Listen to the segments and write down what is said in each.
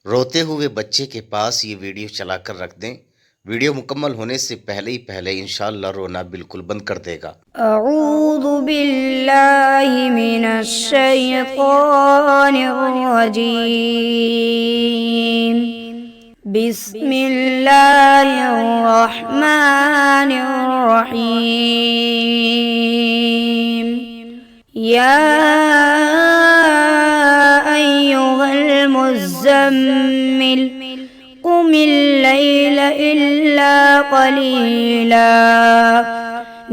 रोते हुए बच्चे के पास ये वीडियो चलाकर रख दें। वीडियो मुकम्मल होने से पहले इंशाअल्लाह रोना बिल्कुल बंद कर देगा। अऊज़ु बिल्लाहि मिनश शैतानिर रजीम। बिस्मिल्लाहिर रहमानिर रहीम। या अय्युहल मुज़्ज़म्मिल क़ुमिल लैला इल्ला क़लीला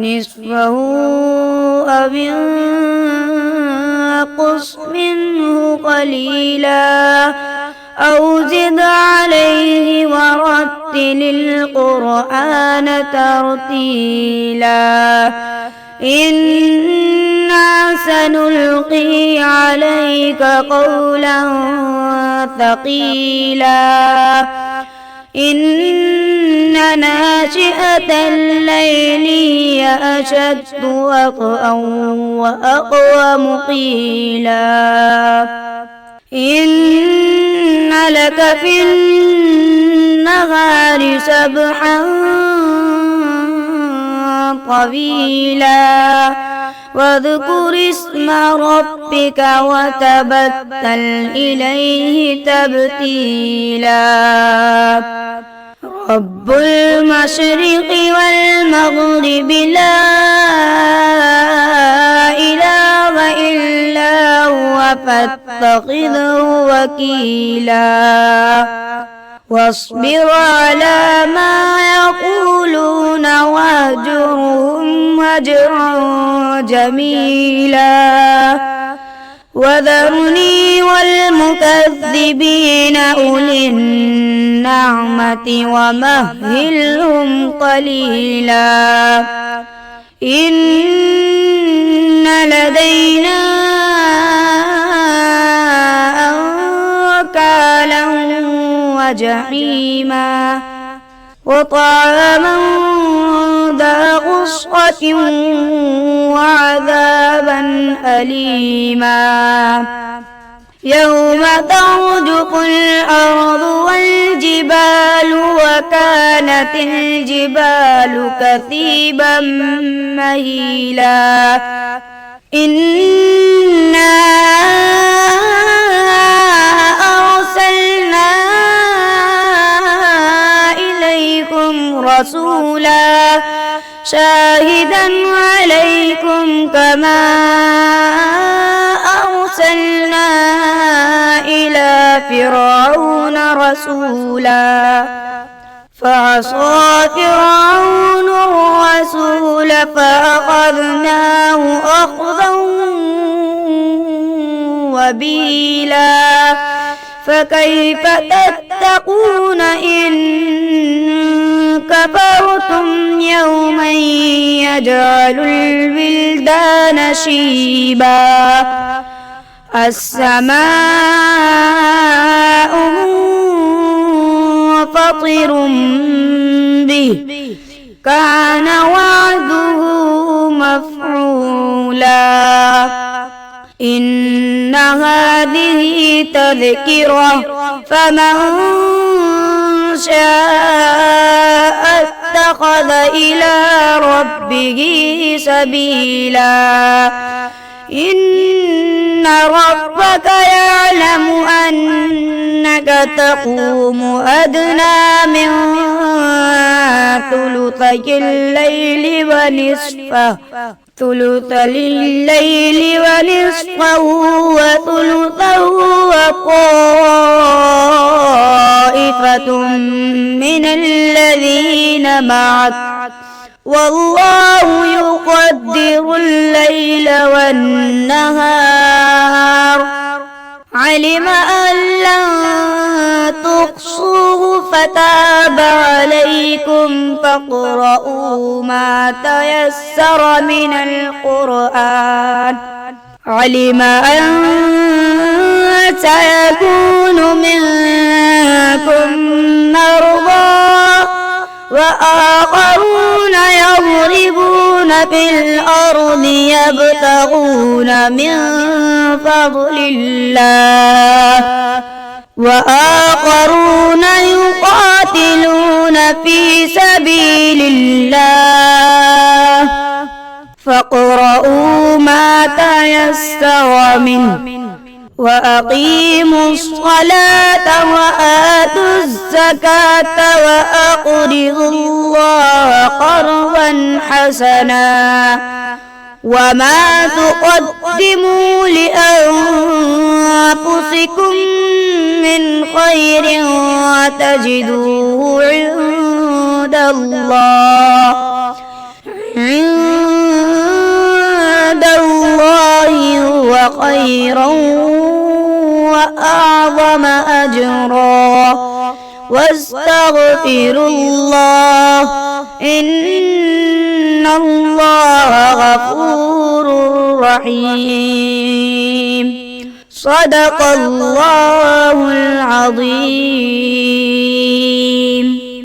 निस्फ़हु अव इंक़ुस मिन्हु क़लीला औ ज़िद अलैहि वरत्तिलिल क़ुरआन तर्तीला। इन्ना सनुल्क़ी अलैका क़ौलन थक़ीला। इन्न नाशिअतल लैलि हिय अशद्दु वक़अन व अक़वमु क़ीला। इन्न लक फ़िन्नहारि सबहन तवीला। वज़्कुर इस्म रब्बिक वतबत्तल इलैहि तब्तीला। रब्बुल मशरिक़ि वल मग़रिबि ला इलाहा इल्ला हुवा फत्तख़िज़हु वकीला। वास्बिर अला मा यक़ूलून वahjurhum hajran jamila। वذرني والمكذبين أولي النعمة ومهلهم قليلا। إن لدينا أنكالا وجحيما وطعاما ذا غصة وعذابا أليما يوم ترجف الأرض والجبال وكانت الجبال كثيبا مهيلا. إنا أرسلنا إليكم رسولا شاهدا عليكم كما أرسلنا إلى فرعون رسولا فعصى فرعون الرسول فأخذناه أخذا وبيلا. فكيف تتقون إن كفرتم يوما يجعل الولدان شيبا. السماء منفطر به كان وعده مفعولا. إن هذه تذكرة فمن شاء اتخذ إلى ربه سبيلا. إن ربك يعلم أنك تقوم أدنى من ثلثي الليل ونصفه وثلثه وطائفة من الذين معك والله يقدر الليل والنهار. علم أن لن تحصوه فتاب عليكم فاقرؤوا ما تيسر من القرآن. علم أن سيكون منكم مرضى وآخرون يضربون في الأرض يبتغون من فضل الله وآخرون يقاتلون في سبيل الله فاقرؤوا ما تيسر منه وأقيموا الصلاة وآتوا الزكاة وأقرضوا الله قرضا حسنا وما تقدموا لأنفسكم من خير تجدوه عند الله هو خيرا وأعظم أجرا واستغفروا الله إن الله غفور رحيم صدق الله العظيم